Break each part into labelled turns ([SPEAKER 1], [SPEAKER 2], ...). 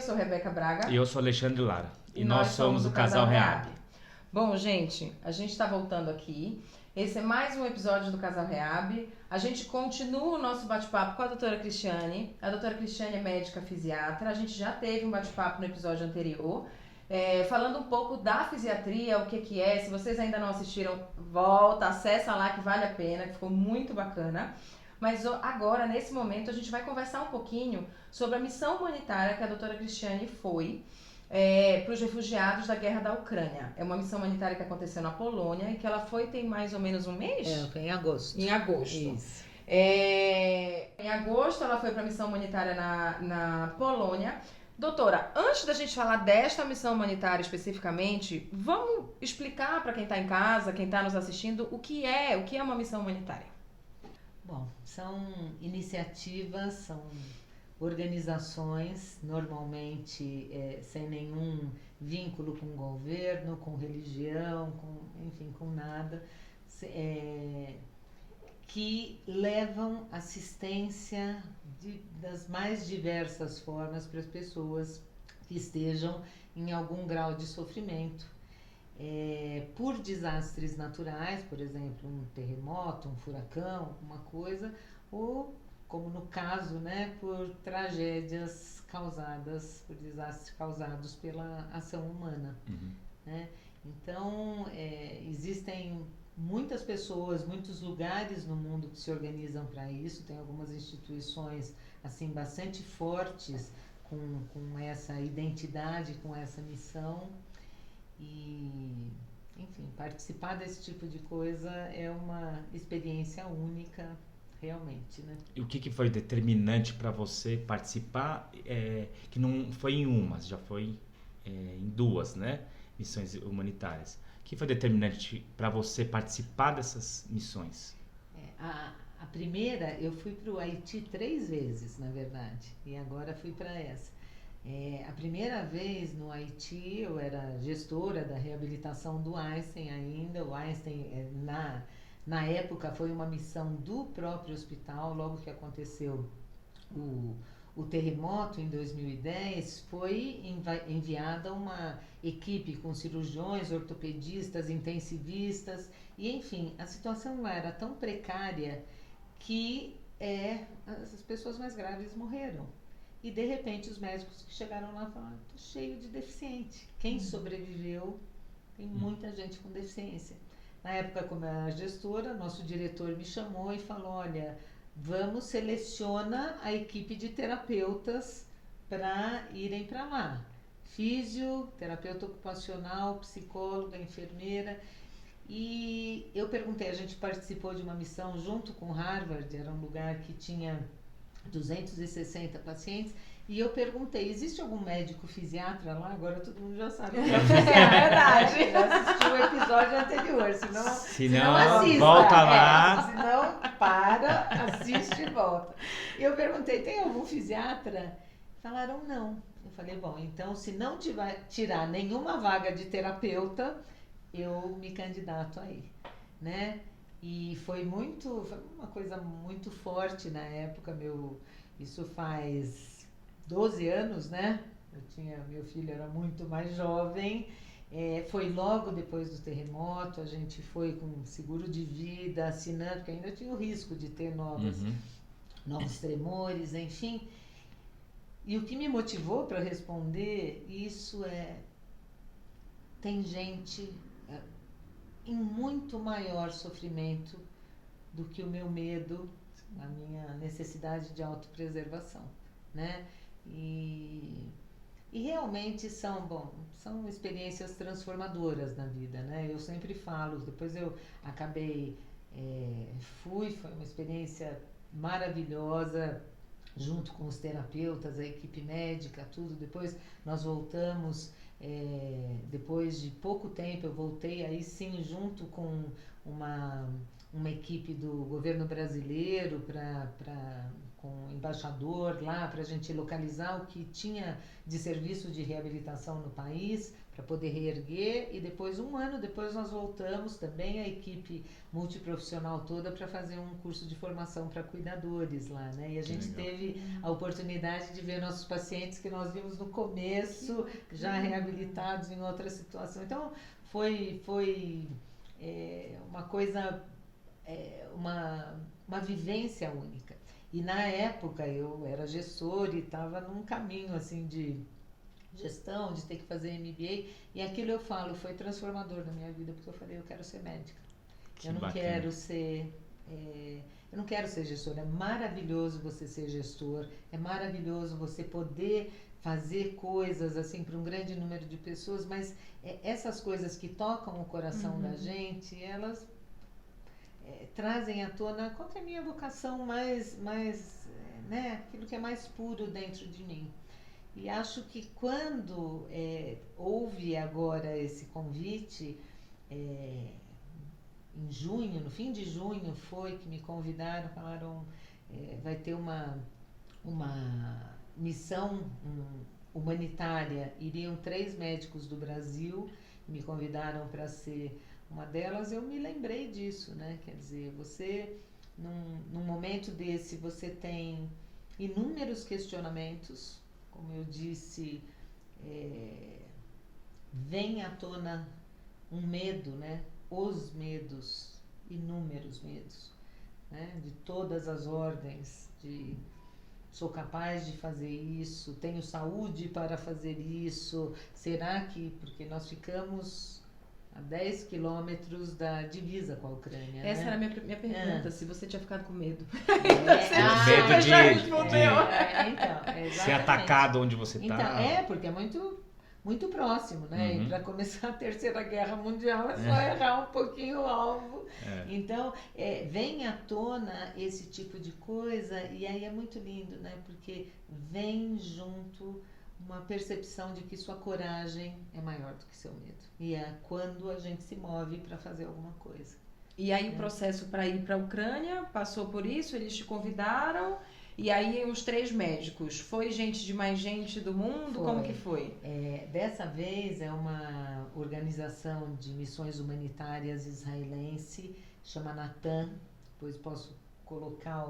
[SPEAKER 1] sou Rebeca Braga.
[SPEAKER 2] E eu sou Alexandre Lara. E nós somos o Casal Reab.
[SPEAKER 1] Bom, gente, a gente está voltando aqui. Esse é mais um episódio do Casal Reab. A gente continua o nosso bate-papo com a doutora Cristiane. A doutora Cristiane é médica fisiatra. A gente já teve um bate-papo no episódio anterior, falando um pouco da fisiatria, o que é. Se vocês ainda não assistiram, volta, acessa lá que vale a pena, que ficou muito bacana. Mas agora, nesse momento, a gente vai conversar um pouquinho sobre a missão humanitária que a doutora Cristiane foi para os refugiados da guerra da Ucrânia. É uma missão humanitária que aconteceu na Polônia e que ela foi tem mais ou menos um mês?
[SPEAKER 3] Foi em agosto.
[SPEAKER 1] Em agosto.
[SPEAKER 3] Isso.
[SPEAKER 1] Em agosto ela foi para a missão humanitária na Polônia. Doutora, antes da gente falar desta missão humanitária especificamente, vamos explicar para quem está em casa, quem está nos assistindo, o que é uma missão humanitária?
[SPEAKER 3] Bom, são iniciativas, são organizações, normalmente sem nenhum vínculo com o governo, com religião, com nada, que levam assistência das mais diversas formas para as pessoas que estejam em algum grau de sofrimento. Por desastres naturais, por exemplo, um terremoto, um furacão, alguma coisa, ou, como no caso, por tragédias causadas, por desastres causados pela ação humana. Né? Então, existem muitas pessoas, muitos lugares no mundo que se organizam para isso, tem algumas instituições assim, bastante fortes com essa identidade, com essa missão. E, enfim, participar desse tipo de coisa é uma experiência única, realmente, né?
[SPEAKER 2] E o que foi determinante para você participar, que não foi em uma, já foi em duas, né? Missões humanitárias. O que foi determinante para você participar dessas missões?
[SPEAKER 3] A primeira, eu fui para o Haiti 3 vezes, na verdade, e agora fui para essa. A primeira vez no Haiti, eu era gestora da reabilitação do Einstein ainda. O Einstein, na época, foi uma missão do próprio hospital. Logo que aconteceu o terremoto, em 2010, foi enviada uma equipe com cirurgiões, ortopedistas, intensivistas. E, enfim, a situação lá era tão precária que as pessoas mais graves morreram. E, de repente, os médicos que chegaram lá falaram: estou cheio de deficiente. Quem sobreviveu, tem muita gente com deficiência. Na época, como eu era gestora, nosso diretor me chamou e falou: olha, vamos selecionar a equipe de terapeutas para irem para lá. Físio, terapeuta ocupacional, psicóloga, enfermeira. E eu perguntei, a gente participou de uma missão junto com Harvard, era um lugar que tinha 260 pacientes, e eu perguntei: existe algum médico fisiatra lá? Agora todo mundo já sabe que é verdade. Já assistiu o episódio anterior, senão assista.
[SPEAKER 2] Volta lá.
[SPEAKER 3] Senão assiste e volta. Eu perguntei: tem algum fisiatra? Falaram não. Eu falei: bom, então se não tirar nenhuma vaga de terapeuta, eu me candidato aí, né? E foi uma coisa muito forte na época. Isso faz 12 anos, né? Meu filho era muito mais jovem. Foi logo depois do terremoto. A gente foi com seguro de vida, assinando, porque ainda tinha o risco de ter novos tremores, enfim. E o que me motivou para responder isso tem gente em muito maior sofrimento do que o meu medo, a minha necessidade de autopreservação, né? E realmente são experiências transformadoras na vida, né? Eu sempre falo, depois eu acabei, foi uma experiência maravilhosa, junto com os terapeutas, a equipe médica, tudo. Depois nós voltamos, depois de pouco tempo eu voltei aí sim junto com uma equipe do governo brasileiro com o embaixador lá para a gente localizar o que tinha de serviço de reabilitação no país para poder reerguer, e depois, um ano depois, nós voltamos também, a equipe multiprofissional toda, para fazer um curso de formação para cuidadores lá, né? E a gente teve a oportunidade de ver nossos pacientes que nós vimos no começo, já reabilitados em outra situação. Então, foi uma coisa, uma vivência única. E na época eu era gestora e estava num caminho assim de gestão, de ter que fazer MBA, e aquilo eu falo, foi transformador na minha vida, porque eu falei, eu quero ser médica. Eu não quero ser gestora. É maravilhoso você ser gestor, é maravilhoso você poder fazer coisas assim para um grande número de pessoas, mas essas coisas que tocam o coração da gente, elas trazem à tona qual que é a minha vocação mais né, aquilo que é mais puro dentro de mim. E acho que quando houve agora esse convite, em junho, no fim de junho foi que me convidaram, falaram, vai ter uma missão humanitária, iriam 3 médicos do Brasil, me convidaram para ser uma delas. Eu me lembrei disso, né? Quer dizer, você, num momento desse, você tem inúmeros questionamentos, como eu disse, vem à tona um medo, né? Os medos, inúmeros medos, né? De todas as ordens, sou capaz de fazer isso, tenho saúde para fazer isso, será que, porque nós ficamos a 10 quilômetros da divisa com a Ucrânia.
[SPEAKER 1] Essa
[SPEAKER 3] né?
[SPEAKER 1] era a minha pergunta, se você tinha ficado com medo.
[SPEAKER 2] Medo de
[SPEAKER 1] já respondeu.
[SPEAKER 2] ser atacado onde você está.
[SPEAKER 3] Então, porque é muito próximo, né? E para começar a Terceira Guerra Mundial é só errar um pouquinho o alvo. Então, vem à tona esse tipo de coisa, e aí é muito lindo, né? Porque vem junto uma percepção de que sua coragem é maior do que seu medo. E é quando a gente se move para fazer alguma coisa.
[SPEAKER 1] E aí o processo para ir para a Ucrânia passou por isso, eles te convidaram, e aí os 3 médicos, foi gente de mais gente do mundo?
[SPEAKER 3] Foi.
[SPEAKER 1] Como que foi?
[SPEAKER 3] Dessa vez é uma organização de missões humanitárias israelense, chama Natan, depois posso colocar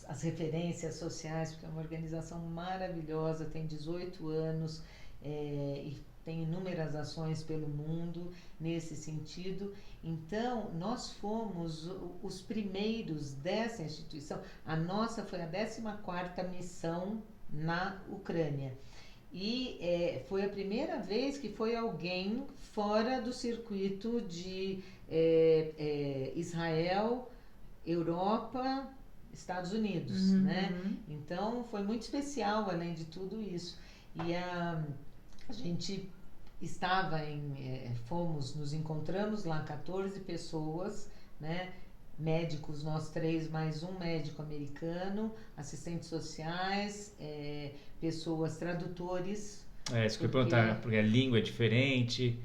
[SPEAKER 3] as referências sociais, porque é uma organização maravilhosa, tem 18 anos e tem inúmeras ações pelo mundo nesse sentido. Então, nós fomos os primeiros dessa instituição. A nossa foi a 14ª missão na Ucrânia. E foi a primeira vez que foi alguém fora do circuito de Israel, Europa, Estados Unidos, né? Então, foi muito especial, além de tudo isso. E a gente estava nos encontramos lá 14 pessoas, né? Médicos, nós 3, mais um médico americano, assistentes sociais, pessoas, tradutores.
[SPEAKER 2] Isso que eu ia perguntar, porque a língua é diferente.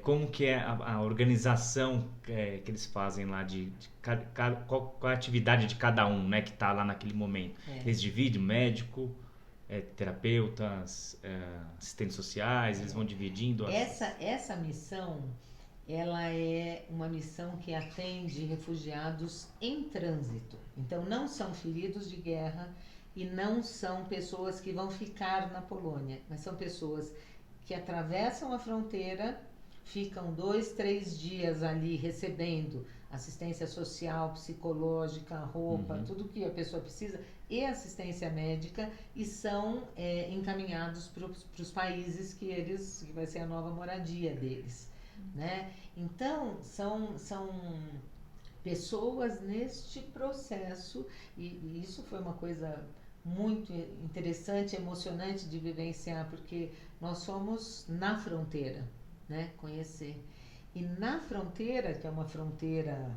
[SPEAKER 2] Como que é a organização que eles fazem lá, qual a atividade de cada um, né, que está lá naquele momento? Eles dividem médico, terapeutas, assistentes sociais, eles vão dividindo?
[SPEAKER 3] Essa missão, ela é uma missão que atende refugiados em trânsito. Então, não são feridos de guerra e não são pessoas que vão ficar na Polônia, mas são pessoas que atravessam a fronteira, ficam 2, 3 dias ali recebendo assistência social, psicológica, roupa, tudo que a pessoa precisa, e assistência médica, e são encaminhados para os países que vai ser a nova moradia deles, né? Então, são pessoas neste processo, e isso foi uma coisa muito interessante, emocionante de vivenciar, porque nós somos na fronteira, né? Conhecer. E na fronteira, que é uma fronteira,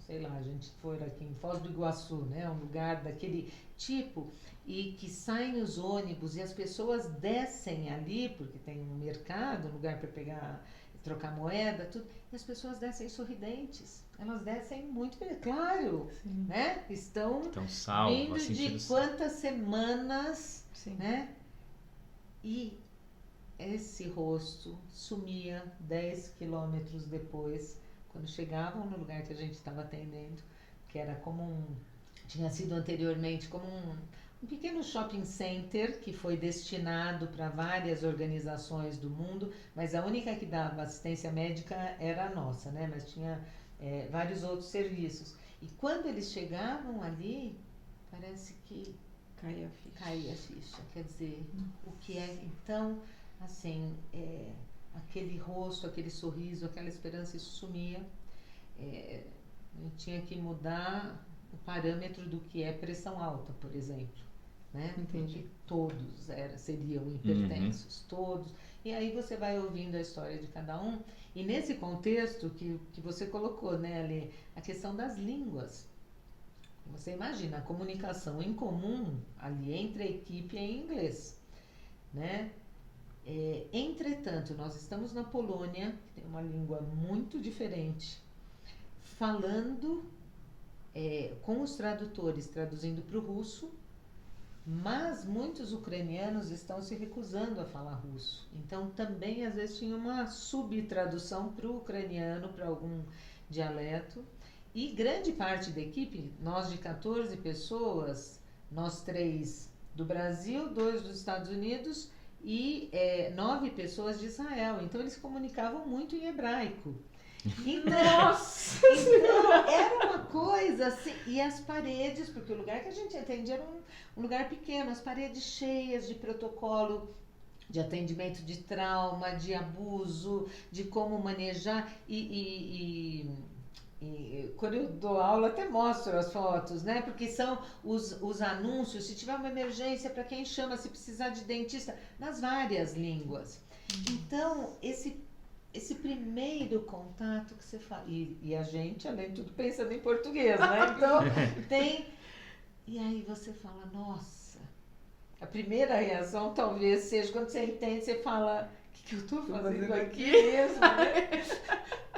[SPEAKER 3] sei lá, a gente foi aqui em Foz do Iguaçu, né? Um lugar daquele tipo, e que saem os ônibus e as pessoas descem ali, porque tem um mercado, um lugar para pegar trocar moeda, tudo, e as pessoas descem sorridentes. Elas descem muito bem, claro,
[SPEAKER 1] Sim.
[SPEAKER 3] né? Estão
[SPEAKER 2] Então, salva,
[SPEAKER 3] vindo de quantas semanas,
[SPEAKER 1] Sim.
[SPEAKER 3] né? E esse rosto sumia 10 quilômetros depois, quando chegavam no lugar que a gente estava atendendo, que era como tinha sido anteriormente como um pequeno shopping center que foi destinado para várias organizações do mundo, mas a única que dava assistência médica era a nossa, né? Mas tinha vários outros serviços. E quando eles chegavam ali, parece que
[SPEAKER 1] Caía a ficha.
[SPEAKER 3] caía a ficha. Quer dizer, o que é então, assim, aquele rosto, aquele sorriso, aquela esperança, isso sumia. Eu tinha que mudar o parâmetro do que é pressão alta, por exemplo, né?
[SPEAKER 1] Entendi.
[SPEAKER 3] Porque todos seriam hipertensos, todos. E aí você vai ouvindo a história de cada um. E nesse contexto que você colocou, né, Ali, a questão das línguas. Você imagina, a comunicação em comum ali entre a equipe é em inglês, né? Entretanto, nós estamos na Polônia, que tem uma língua muito diferente, falando com os tradutores, traduzindo para o russo, mas muitos ucranianos estão se recusando a falar russo. Então, também, às vezes, tinha uma subtradução para o ucraniano, para algum dialeto. E grande parte da equipe, nós de 14 pessoas, nós 3 do Brasil, 2 dos Estados Unidos e 9 pessoas de Israel. Então, eles se comunicavam muito em hebraico.
[SPEAKER 1] Nossa!
[SPEAKER 3] Então, era uma coisa assim, e as paredes, porque o lugar que a gente atendia era um lugar pequeno, as paredes cheias de protocolo de atendimento de trauma, de abuso, de como manejar, e quando eu dou aula até mostro as fotos, né? Porque são os anúncios, se tiver uma emergência, para quem chama, se precisar de dentista, nas várias línguas. Então, esse primeiro contato que você fala, e a gente, além de tudo, pensando em português, né? Então, e aí você fala, nossa, a primeira reação talvez seja quando você entende, você fala, o que eu estou fazendo aqui mesmo, né?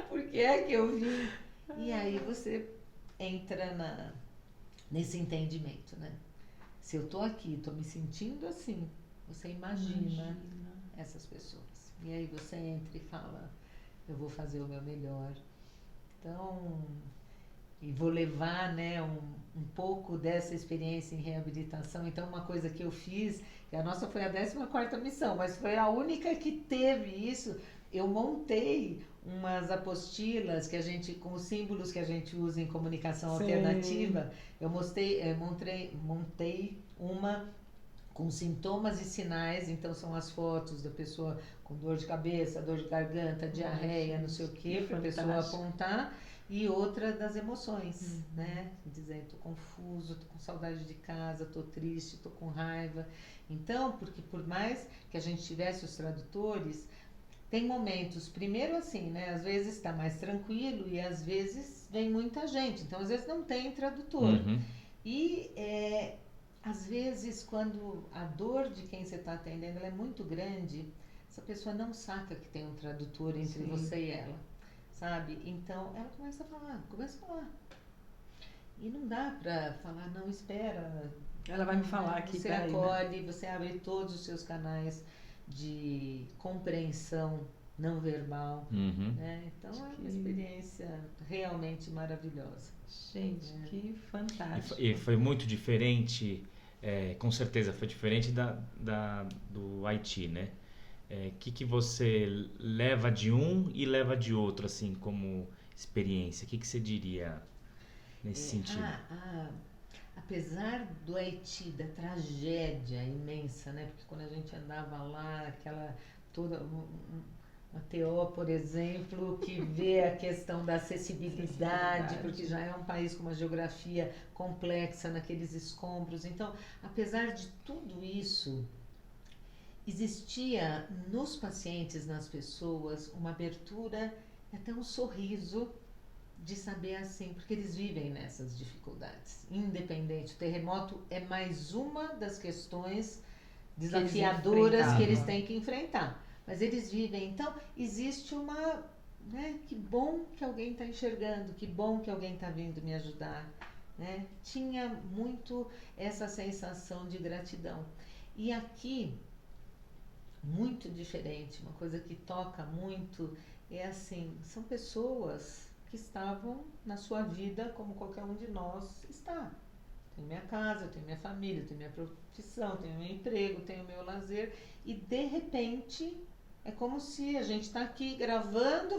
[SPEAKER 3] Por que é que eu vim? E aí você entra nesse entendimento, né? Se eu estou aqui, estou me sentindo assim, você imagina essas pessoas. E aí você entra e fala, eu vou fazer o meu melhor. Então, e vou levar, né, um pouco dessa experiência em reabilitação. Então, uma coisa que eu fiz, que a nossa foi a 14ª missão, mas foi a única que teve isso. Eu montei umas apostilas que a gente, com os símbolos que a gente usa em comunicação alternativa. Eu montei uma com sintomas e sinais, então são as fotos da pessoa com dor de cabeça, dor de garganta, diarreia, não sei o que, para a pessoa apontar, e outra das emoções, né? Dizendo, tô confuso, tô com saudade de casa, tô triste, tô com raiva. Então, porque por mais que a gente tivesse os tradutores, tem momentos, primeiro assim, né? Às vezes está mais tranquilo e às vezes vem muita gente, então às vezes não tem tradutor. E às vezes, quando a dor de quem você está atendendo ela é muito grande, essa pessoa não saca que tem um tradutor entre você e ela, sabe? Então, ela começa a falar. E não dá para falar, não, espera.
[SPEAKER 1] Ela vai me falar aqui,
[SPEAKER 3] você acolhe, né? Você abre todos os seus canais de compreensão não verbal, né? Então, é uma experiência realmente maravilhosa.
[SPEAKER 1] Gente, que fantástico.
[SPEAKER 2] E foi muito diferente, com certeza foi diferente do Haiti, né? Que você leva de um e leva de outro, assim, como experiência? O que você diria nesse sentido?
[SPEAKER 3] Apesar do Haiti, da tragédia imensa, né? Porque quando a gente andava lá, a TO, por exemplo, que vê a questão da acessibilidade, porque já é um país com uma geografia complexa naqueles escombros. Então, apesar de tudo isso, existia nos pacientes, nas pessoas, uma abertura, até um sorriso de saber assim, porque eles vivem nessas dificuldades. Independente, o terremoto é mais uma das questões desafiadoras que eles têm que enfrentar. mas eles vivem. Então, existe uma, né, que bom que alguém está enxergando, que bom que alguém está vindo me ajudar, né? Tinha muito essa sensação de gratidão. E aqui, muito diferente, uma coisa que toca muito, é assim, são pessoas que estavam na sua vida como qualquer um de nós está. Tenho minha casa, eu tenho minha família, eu tenho minha profissão, eu tenho meu emprego, tenho meu lazer, e de repente é como se a gente está aqui gravando,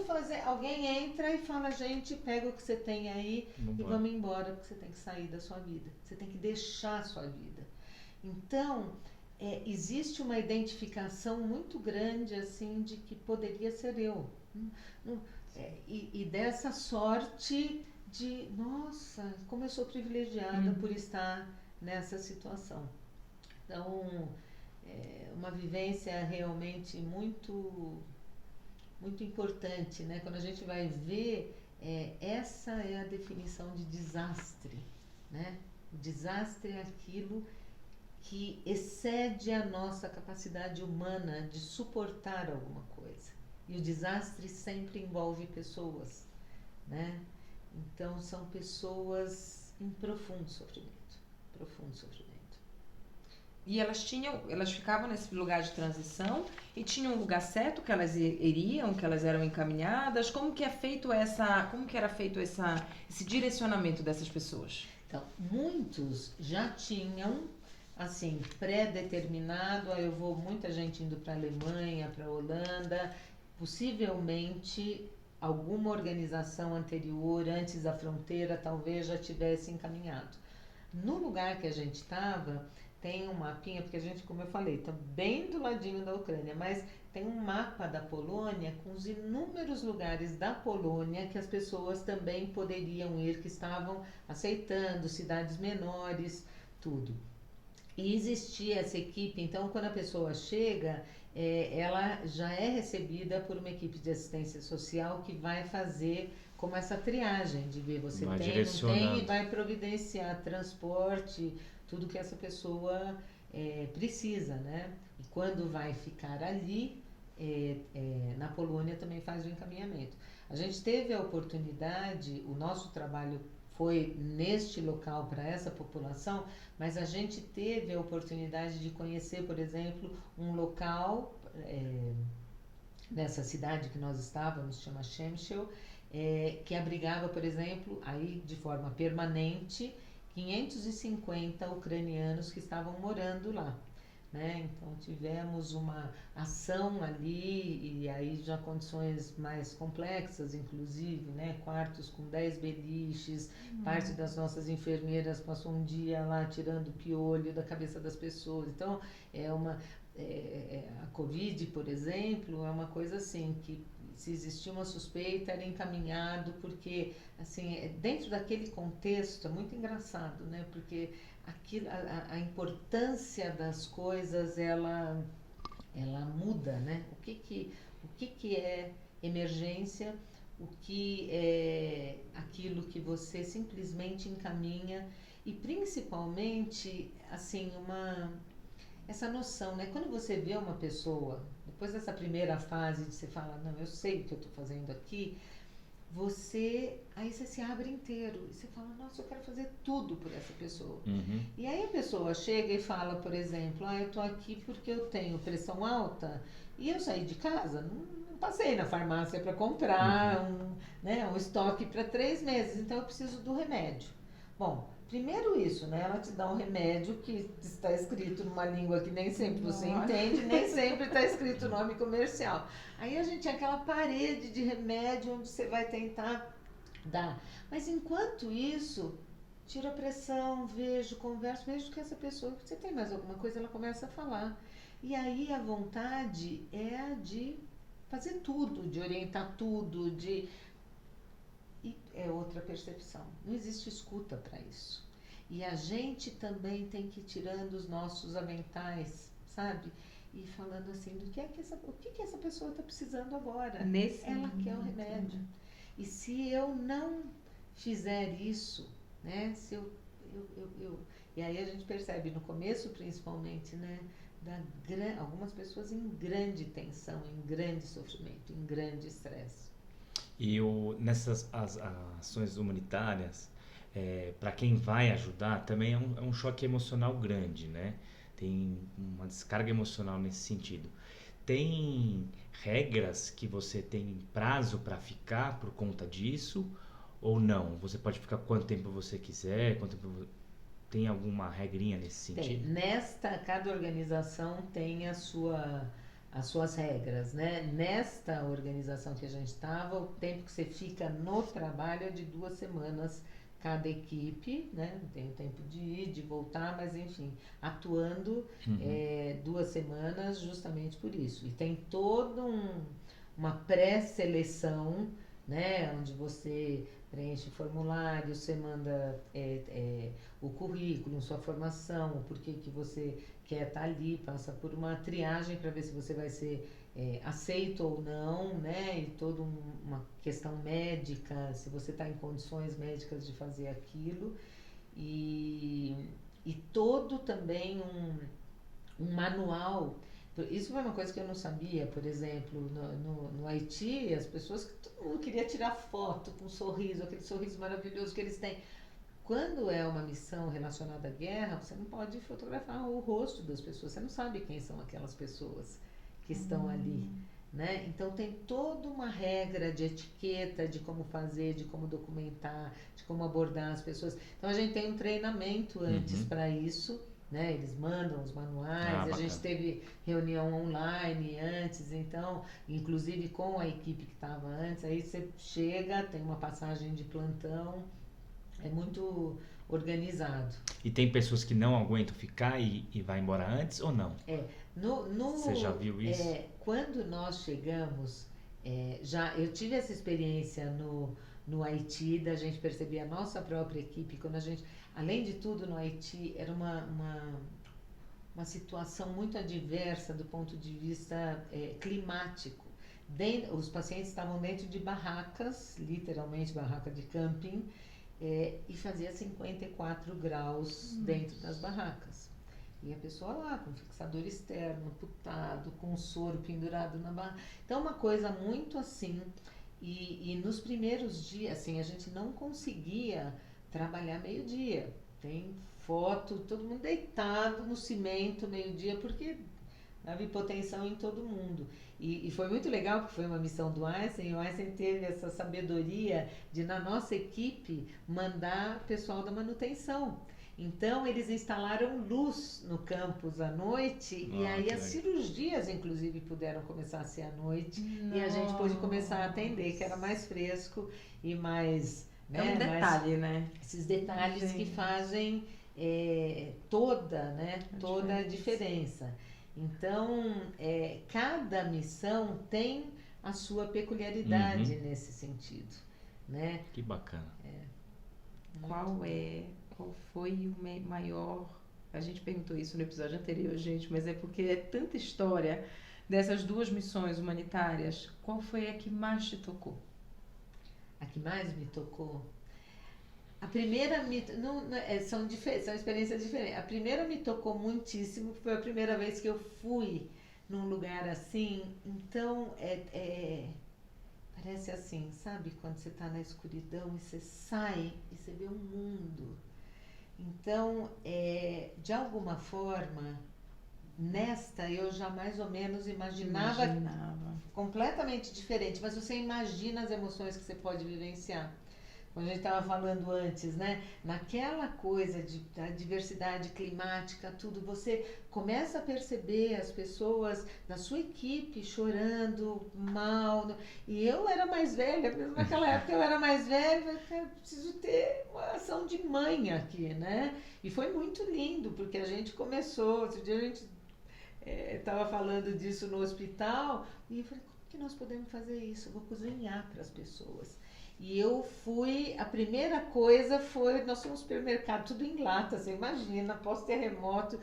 [SPEAKER 3] alguém entra e fala, gente, pega o que você tem aí e vamos embora, porque você tem que sair da sua vida, você tem que deixar a sua vida. Então, existe uma identificação muito grande assim de que poderia ser eu. E dessa sorte de, nossa, como eu sou privilegiada por estar nessa situação. Então, uma vivência realmente muito, muito importante, né? Quando a gente vai ver, essa é a definição de desastre, né? O desastre é aquilo que excede a nossa capacidade humana de suportar alguma coisa. E o desastre sempre envolve pessoas, né? Então, são pessoas em profundo sofrimento, profundo sofrimento.
[SPEAKER 1] E elas ficavam nesse lugar de transição e tinham um lugar certo que elas iriam, que elas eram encaminhadas? Como que era feito esse direcionamento dessas pessoas?
[SPEAKER 3] Então, muitos já tinham, assim, pré-determinado, muita gente indo para a Alemanha, para a Holanda, possivelmente alguma organização anterior, antes da fronteira, talvez já tivesse encaminhado. No lugar que a gente estava, tem um mapinha, porque a gente, como eu falei, está bem do ladinho da Ucrânia, mas tem um mapa da Polônia com os inúmeros lugares da Polônia que as pessoas também poderiam ir, que estavam aceitando, cidades menores, tudo. E existia essa equipe, então quando a pessoa chega, ela já é recebida por uma equipe de assistência social que vai fazer como essa triagem de ver você tem, não tem, e vai providenciar transporte, tudo que essa pessoa precisa, né? E quando vai ficar ali, na Polônia também faz o encaminhamento. A gente teve a oportunidade, o nosso trabalho foi neste local para essa população, mas a gente teve a oportunidade de conhecer, por exemplo, um local nessa cidade que nós estávamos, chama Przemysl, que abrigava, por exemplo, aí de forma permanente, 550 ucranianos que estavam morando lá, né? Então tivemos uma ação ali, e aí já condições mais complexas, inclusive, né? Quartos com 10 beliches, parte das nossas enfermeiras passou um dia lá tirando o piolho da cabeça das pessoas. Então, a Covid, por exemplo, é uma coisa assim, que se existia uma suspeita, era encaminhado, porque, assim, dentro daquele contexto, é muito engraçado, né? Porque a importância das coisas, ela muda, né? O que é emergência, o que é aquilo que você simplesmente encaminha, e principalmente, assim, essa noção, né? Quando você vê uma pessoa, depois dessa primeira fase de você falar, não, eu sei o que eu estou fazendo aqui, aí você se abre inteiro, e você fala, nossa, eu quero fazer tudo por essa pessoa. E aí a pessoa chega e fala, por exemplo, eu estou aqui porque eu tenho pressão alta, e eu saí de casa, não passei na farmácia para comprar um estoque para 3 meses, então eu preciso do remédio. Bom, primeiro isso, né? Ela te dá um remédio que está escrito numa língua que nem sempre você entende, nem sempre está escrito o nome comercial. Aí a gente tem aquela parede de remédio onde você vai tentar dar. Mas enquanto isso, tiro a pressão, converso, vejo que essa pessoa, você tem mais alguma coisa, ela começa a falar. E aí a vontade é a de fazer tudo, de orientar tudo, E é outra percepção. Não existe escuta para isso. E a gente também tem que ir tirando os nossos aventais, sabe? E falando assim, o que essa pessoa está precisando agora? Ela quer o remédio. E se eu não fizer isso, né? Se eu E aí a gente percebe, no começo principalmente, né? algumas pessoas em grande tensão, em grande sofrimento, em grande estresse.
[SPEAKER 2] E nessas ações humanitárias, para quem vai ajudar, também é um choque emocional grande, né? Tem uma descarga emocional nesse sentido. Tem regras que você tem prazo para ficar por conta disso? Ou não? Você pode ficar quanto tempo você quiser? Tem alguma regrinha nesse
[SPEAKER 3] Tem.
[SPEAKER 2] sentido?
[SPEAKER 3] Cada organização tem as suas regras, né? Nesta organização que a gente estava, o tempo que você fica no trabalho é de 2 semanas cada equipe, né? Tem o tempo de ir, de voltar, mas enfim, atuando 2 semanas justamente por isso. E tem toda uma pré-seleção, né? Onde você preenche formulário, você manda o currículo, sua formação, o porquê que você quer estar ali, passa por uma triagem para ver se você vai ser aceito ou não, né? E toda uma questão médica, se você está em condições médicas de fazer aquilo. E todo também um manual. Isso foi uma coisa que eu não sabia, por exemplo, no Haiti, as pessoas, todo mundo queria tirar foto com um sorriso, aquele sorriso maravilhoso que eles têm. Quando é uma missão relacionada à guerra, você não pode fotografar o rosto das pessoas, você não sabe quem são aquelas pessoas que estão ali, né? Então tem toda uma regra de etiqueta, de como fazer, de como documentar, de como abordar as pessoas. Então a gente tem um treinamento antes para isso, né? Eles mandam os manuais, a gente teve reunião online antes, então, inclusive com a equipe que estava antes, aí você chega, tem uma passagem de plantão, é muito organizado.
[SPEAKER 2] E tem pessoas que não aguentam ficar e vai embora antes ou não? Você já viu isso?
[SPEAKER 3] Quando nós chegamos, eu tive essa experiência no Haiti, da gente perceber a nossa própria equipe, quando a gente, além de tudo no Haiti, era uma situação muito adversa do ponto de vista climático. Os pacientes estavam dentro de barracas, literalmente barraca de camping, e fazia 54 graus dentro das barracas. E a pessoa lá, com fixador externo, amputado, com soro pendurado na barra. Então, uma coisa muito assim. E nos primeiros dias, assim, a gente não conseguia trabalhar meio-dia. Tem foto, todo mundo deitado no cimento meio-dia, porque havia hipotensão em todo mundo. E foi muito legal, porque foi uma missão do Einstein, e o Einstein teve essa sabedoria de, na nossa equipe, mandar pessoal da manutenção. Então, eles instalaram luz no campus à noite, e aí as cirurgias, inclusive, puderam começar a ser à noite, e a gente pôde começar a atender, que era mais fresco e mais...
[SPEAKER 1] É um detalhe, né?
[SPEAKER 3] Esses detalhes que fazem toda a diferença. Então, cada missão tem a sua peculiaridade nesse sentido, né?
[SPEAKER 2] Que bacana.
[SPEAKER 1] Qual foi o maior... A gente perguntou isso no episódio anterior, gente, mas é porque é tanta história dessas 2 missões humanitárias. Qual foi a que mais te tocou?
[SPEAKER 3] A que mais me tocou? A primeira são experiências diferentes. A primeira me tocou muitíssimo, foi a primeira vez que eu fui num lugar assim. Então, parece assim, sabe? Quando você está na escuridão e você sai e você vê um mundo. Então, de alguma forma, nesta eu já mais ou menos imaginava. Completamente diferente, mas você imagina as emoções que você pode vivenciar. Como a gente estava falando antes, né? Naquela coisa da diversidade climática, tudo, você começa a perceber as pessoas da sua equipe chorando, mal. E eu era mais velha, mesmo naquela época eu era mais velha, eu preciso ter uma ação de mãe aqui, né? E foi muito lindo, porque a gente começou, outro dia a gente estava falando disso no hospital, e eu falei, como que nós podemos fazer isso? Eu vou cozinhar para as pessoas. E eu fui, a primeira coisa foi, nós fomos no supermercado, tudo em lata, você imagina, pós-terremoto.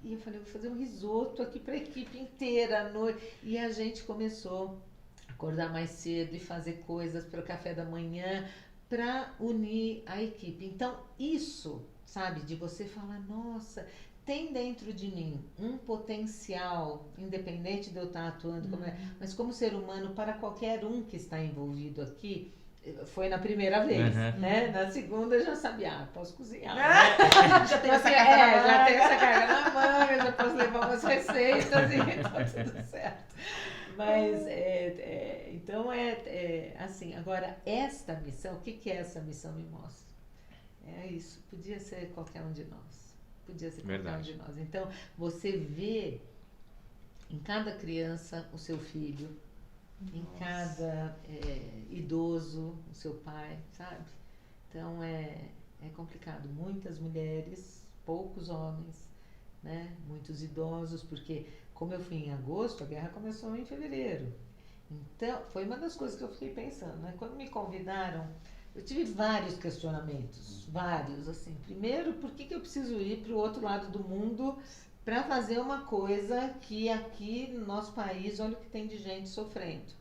[SPEAKER 3] E eu falei, vou fazer um risoto aqui para a equipe inteira à noite. E a gente começou a acordar mais cedo e fazer coisas para o café da manhã, para unir a equipe. Então, isso, sabe, de você falar, nossa, tem dentro de mim um potencial, independente de eu estar atuando, mas como ser humano, para qualquer um que está envolvido aqui, foi na primeira vez, né? Na segunda eu já sabia, posso cozinhar. Né?
[SPEAKER 1] Já tem essa carta na manga.
[SPEAKER 3] Já tem essa carta na manga, já posso levar umas receitas e tá tudo certo. Mas, então assim, agora esta missão, o que essa missão me mostra? É isso, podia ser qualquer um de nós. Podia ser qualquer um de nós. Então, você vê em cada criança o seu filho, em cada idoso o seu pai, sabe? Então, é complicado. Muitas mulheres, poucos homens, né? Muitos idosos, porque como eu fui em agosto, a guerra começou em fevereiro. Então, foi uma das coisas que eu fiquei pensando, né? Quando me convidaram, eu tive vários questionamentos, vários, assim. Primeiro, por que eu preciso ir para o outro lado do mundo para fazer uma coisa que aqui no nosso país, olha o que tem de gente sofrendo.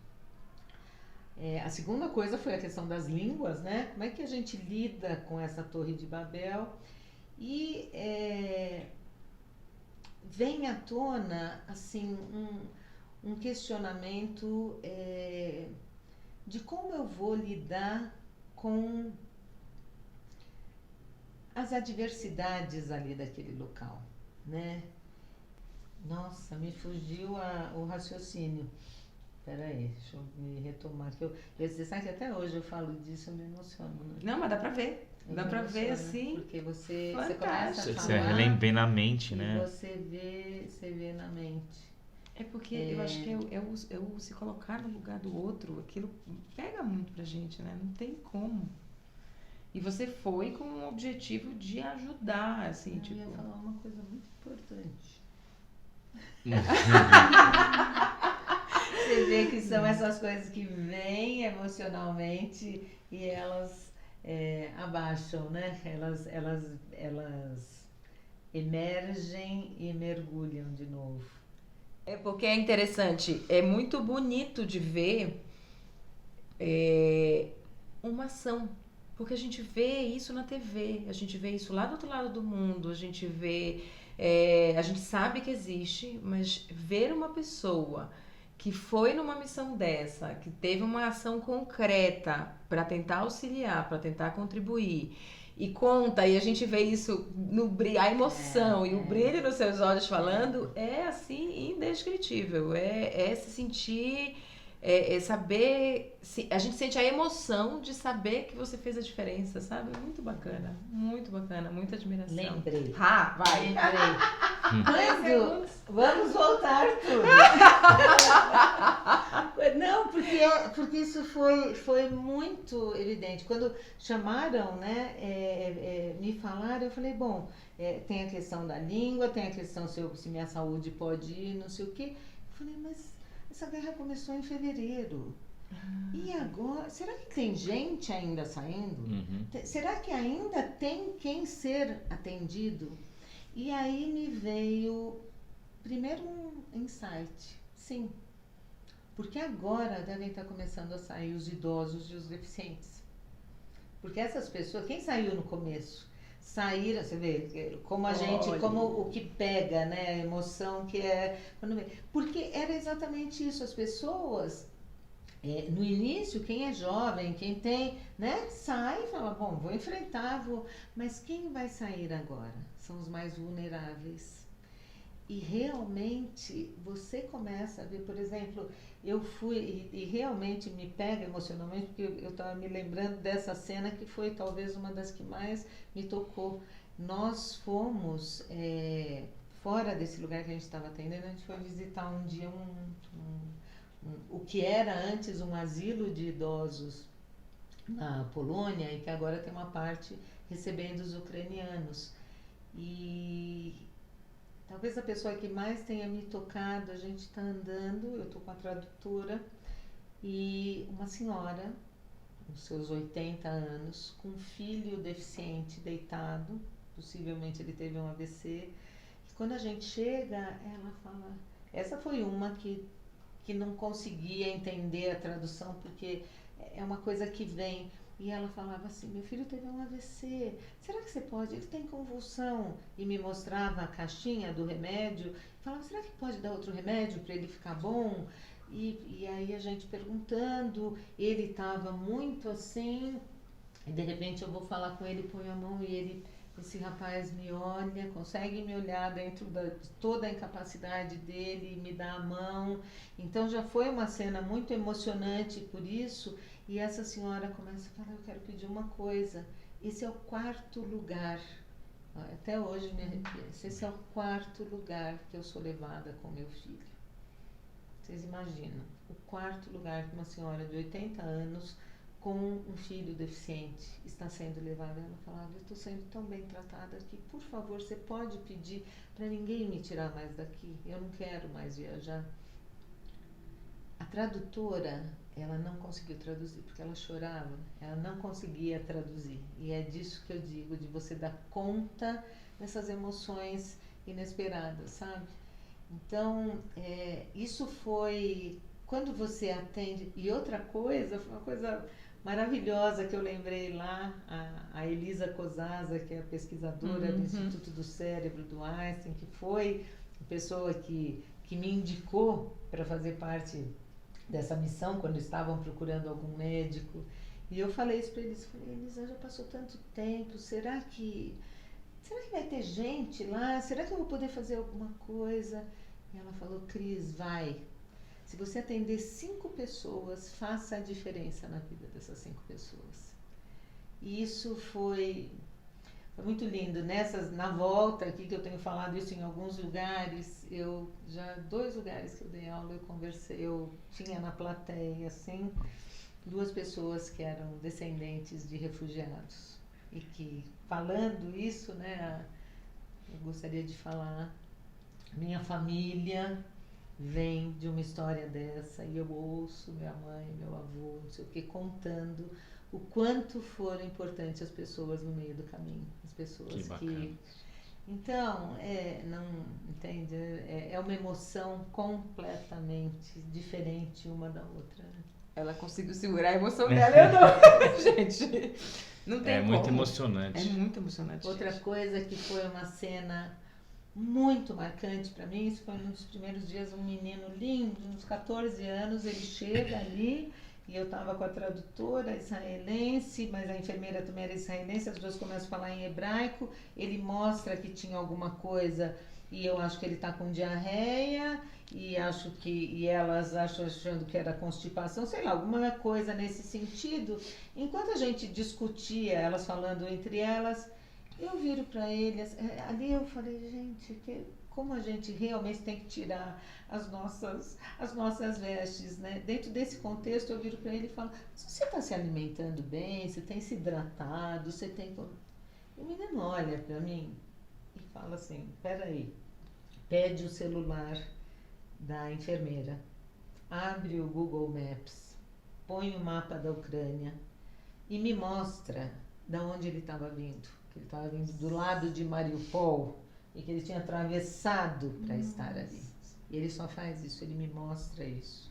[SPEAKER 3] A segunda coisa foi a questão das línguas, né? Como é que a gente lida com essa Torre de Babel? E vem à tona, assim, um questionamento de como eu vou lidar com as adversidades ali daquele local, né? Nossa, me fugiu o raciocínio. Peraí, deixa eu me retomar. Você sabe que até hoje eu falo disso, eu me emociono. Né?
[SPEAKER 1] Não, mas dá pra ver. Dá pra ver, assim.
[SPEAKER 3] Porque você começa a falar...
[SPEAKER 2] Você relembra na mente, né?
[SPEAKER 3] Você vê na mente.
[SPEAKER 1] É porque eu acho que é o se colocar no lugar do outro, aquilo pega muito pra gente, né? Não tem como. E você foi com o objetivo de ajudar, assim,
[SPEAKER 3] Eu ia falar uma coisa muito importante. Você vê que são essas coisas que vêm emocionalmente e elas abaixam, né? Elas emergem e mergulham de novo.
[SPEAKER 1] É porque é interessante, é muito bonito de ver uma ação. Porque a gente vê isso na TV, a gente vê isso lá do outro lado do mundo, a gente vê, a gente sabe que existe, mas ver uma pessoa que foi numa missão dessa, que teve uma ação concreta para tentar auxiliar, para tentar contribuir, e conta, e a gente vê isso, a emoção e o brilho nos seus olhos falando, é assim, indescritível, é se sentir... saber, a gente sente a emoção de saber que você fez a diferença, sabe? Muito bacana, muita admiração.
[SPEAKER 3] Lembrei.
[SPEAKER 1] Vai.
[SPEAKER 3] Lembrei. Vamos voltar tudo. Não, porque isso foi muito evidente. Quando chamaram, né, me falaram, eu falei, bom, tem a questão da língua, tem a questão se minha saúde pode ir, não sei o quê. Eu falei, mas essa guerra começou em fevereiro. E agora, será que tem gente ainda saindo? Será que ainda tem quem ser atendido? E aí me veio primeiro um insight. Sim. Porque agora devem estar começando a sair os idosos e os deficientes. Porque essas pessoas, quem saiu no começo? Saíram, você vê, como a gente, como o que pega, né, a emoção que é... Porque era exatamente isso, as pessoas, no início, quem é jovem, quem tem, né, sai e fala, bom, vou enfrentar, mas quem vai sair agora? São os mais vulneráveis. E realmente, você começa a ver, por exemplo, eu fui, e realmente me pega emocionalmente, porque eu estava me lembrando dessa cena que foi talvez uma das que mais me tocou. Nós fomos, fora desse lugar que a gente estava atendendo, a gente foi visitar um dia o que era antes um asilo de idosos na Polônia e que agora tem uma parte recebendo os ucranianos. E talvez a pessoa que mais tenha me tocado, a gente está andando, eu estou com a tradutora, e uma senhora, com seus 80 anos, com um filho deficiente deitado, possivelmente ele teve um AVC, e quando a gente chega, ela fala... Essa foi uma que não conseguia entender a tradução, porque é uma coisa que vem... E ela falava assim, meu filho teve um AVC, será que você pode? Ele tem convulsão. E me mostrava a caixinha do remédio. Falava, será que pode dar outro remédio para ele ficar bom? E aí a gente perguntando, ele estava muito assim, e de repente eu vou falar com ele, põe a mão e ele, esse rapaz me olha, consegue me olhar dentro de toda a incapacidade dele, me dá a mão. Então já foi uma cena muito emocionante por isso. E essa senhora começa a falar, eu quero pedir uma coisa, esse é o 4º lugar, até hoje me arrepio, esse é o 4º lugar que eu sou levada com meu filho. Vocês imaginam, o 4º lugar que uma senhora de 80 anos com um filho deficiente está sendo levada. Ela falava, eu estou sendo tão bem tratada aqui, por favor, você pode pedir para ninguém me tirar mais daqui, eu não quero mais viajar. A tradutora, ela não conseguiu traduzir, porque ela chorava, ela não conseguia traduzir. E é disso que eu digo, de você dar conta dessas emoções inesperadas, sabe? Então, isso foi quando você atende. E outra coisa, foi uma coisa maravilhosa que eu lembrei lá, a Elisa Cosaza, que é a pesquisadora do Instituto do Cérebro do Einstein, que foi a pessoa que me indicou para fazer parte dessa missão, quando estavam procurando algum médico. E eu falei isso para eles, falei, Elisa, já passou tanto tempo, será que vai ter gente lá? Será que eu vou poder fazer alguma coisa? E ela falou, Cris, vai. Se você atender 5 pessoas, faça a diferença na vida dessas 5 pessoas. E isso foi muito lindo. Na volta aqui, que eu tenho falado isso em alguns lugares, 2 lugares que eu dei aula, eu conversei, eu tinha na plateia, assim, 2 pessoas que eram descendentes de refugiados. E que, falando isso, né, eu gostaria de falar, minha família vem de uma história dessa, e eu ouço minha mãe, meu avô, não sei o que, contando o quanto foram importantes as pessoas no meio do caminho, as pessoas que então, não entende, é uma emoção completamente diferente uma da outra.
[SPEAKER 1] Ela conseguiu segurar a emoção dela, eu não, gente. Não tem como.
[SPEAKER 2] Muito emocionante.
[SPEAKER 1] É muito emocionante.
[SPEAKER 3] Outra
[SPEAKER 1] gente.
[SPEAKER 3] coisa que foi uma cena muito marcante para mim, isso foi nos primeiros dias, um menino lindo, uns 14 anos, ele chega ali e eu estava com a tradutora israelense, mas a enfermeira também era israelense, as duas começam a falar em hebraico, ele mostra que tinha alguma coisa e eu acho que ele está com diarreia e elas achando que era constipação, sei lá, alguma coisa nesse sentido. Enquanto a gente discutia, elas falando entre elas, eu viro para ele, ali eu falei, gente, como a gente realmente tem que tirar as nossas vestes, né? Dentro desse contexto, eu viro para ele e falo, você está se alimentando bem, você tem se hidratado, você tem... O menino olha para mim e fala assim, peraí, pede o celular da enfermeira, abre o Google Maps, põe o mapa da Ucrânia e me mostra de onde ele estava vindo. Que ele estava vindo do lado de Mariupol e que ele tinha atravessado para estar ali. E ele só faz isso, ele me mostra isso.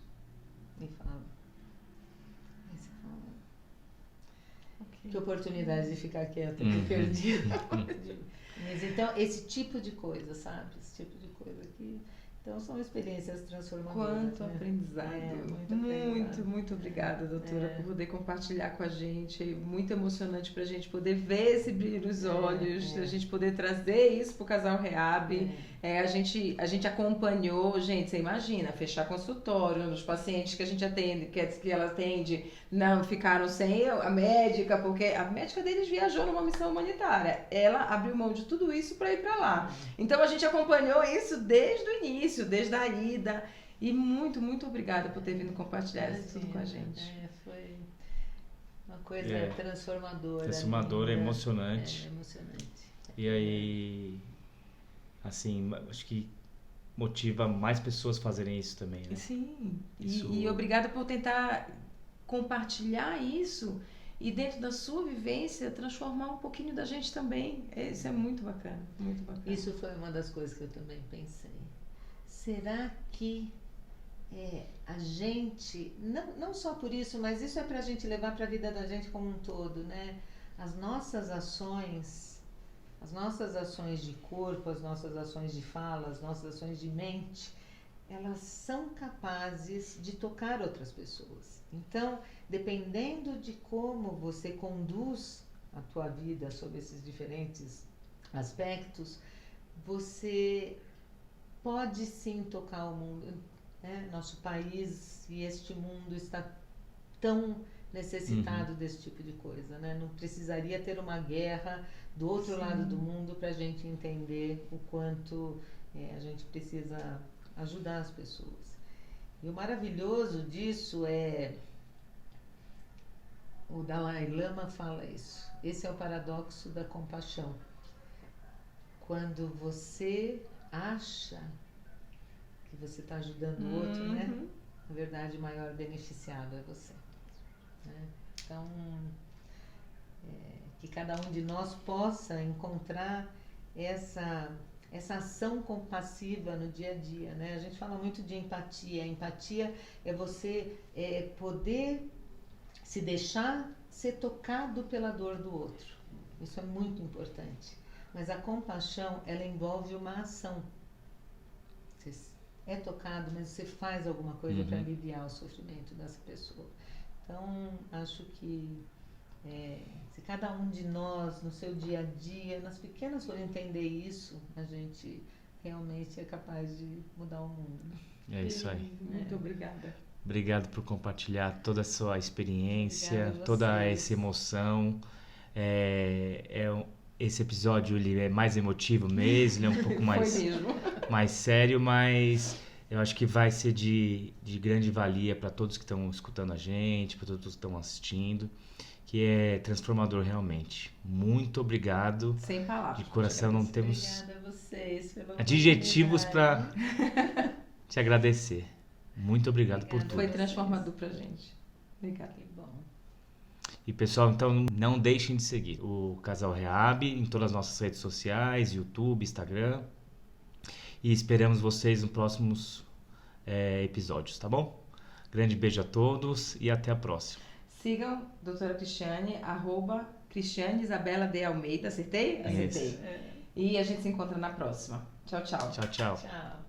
[SPEAKER 3] E fala. Aí você fala. Okay. Que oportunidade de ficar quieta que eu perdi. Mas então, esse tipo de coisa, sabe? Esse tipo de coisa aqui. Então, são experiências transformadoras.
[SPEAKER 1] Quanto
[SPEAKER 3] né?
[SPEAKER 1] aprendizado. Muito obrigada, doutora, por poder compartilhar com a gente. Muito emocionante para a gente poder ver esse brilho nos olhos, a gente poder trazer isso para o Casal Rehab. A gente acompanhou, gente, você imagina, fechar consultório, os pacientes que a gente atende, que ela atende, não ficaram sem a médica, porque a médica deles viajou numa missão humanitária. Ela abriu mão de tudo isso para ir para lá. Então, a gente acompanhou isso desde o início, desde a ida. E muito obrigada por ter vindo compartilhar isso tudo com a gente.
[SPEAKER 3] Foi uma coisa transformadora.
[SPEAKER 2] Transformadora, emocionante.
[SPEAKER 3] Emocionante.
[SPEAKER 2] E aí, assim, acho que motiva mais pessoas a fazerem isso também, né?
[SPEAKER 1] Sim. E obrigada por tentar compartilhar isso e dentro da sua vivência transformar um pouquinho da gente também. Isso é muito bacana, muito bacana.
[SPEAKER 3] Isso foi uma das coisas que eu também pensei. Será que a gente, não só por isso, mas isso é para a gente levar para a vida da gente como um todo, né? As nossas ações de corpo, as nossas ações de fala, as nossas ações de mente, elas são capazes de tocar outras pessoas. Então, dependendo de como você conduz a tua vida sob esses diferentes aspectos, você pode sim tocar o mundo, né? Nosso país e este mundo está tão necessitado desse tipo de coisa, né? Não precisaria ter uma guerra do outro lado do mundo para a gente entender o quanto a gente precisa ajudar as pessoas. E o maravilhoso disso o Dalai Lama fala isso. Esse é o paradoxo da compaixão. Quando você acha que você está ajudando o outro, né? Na verdade, o maior beneficiado é você. Né? Então, que cada um de nós possa encontrar essa ação compassiva no dia a dia, né? A gente fala muito de empatia. A empatia é você poder se deixar ser tocado pela dor do outro. Isso é muito importante. Mas a compaixão, ela envolve uma ação. Você é tocado, mas você faz alguma coisa para aliviar o sofrimento dessa pessoa. Então, acho que se cada um de nós, no seu dia a dia, nas pequenas for entender isso, a gente realmente é capaz de mudar o mundo.
[SPEAKER 2] É isso aí.
[SPEAKER 4] Muito obrigada.
[SPEAKER 2] Obrigado por compartilhar toda a sua experiência, toda essa emoção. Esse episódio ele é mais emotivo mesmo, ele é um pouco mais sério, mas eu acho que vai ser de grande valia para todos que estão escutando a gente, para todos que estão assistindo, que é transformador realmente. Muito obrigado.
[SPEAKER 1] Sem palavras.
[SPEAKER 2] De coração, não temos
[SPEAKER 3] Obrigada a vocês pela
[SPEAKER 2] adjetivos para te agradecer. Muito obrigado por tudo.
[SPEAKER 1] Foi transformador pra gente. Obrigada.
[SPEAKER 3] Que bom.
[SPEAKER 2] E pessoal, então não deixem de seguir o Casal Rehab em todas as nossas redes sociais, YouTube, Instagram. E esperamos vocês nos próximos episódios, tá bom? Grande beijo a todos e até a próxima.
[SPEAKER 1] Sigam doutora Cristiane, @Cristiane Isabela de Almeida. Acertei? Acertei. E a gente se encontra na próxima. Tchau, tchau.
[SPEAKER 2] Tchau, tchau.
[SPEAKER 3] Tchau.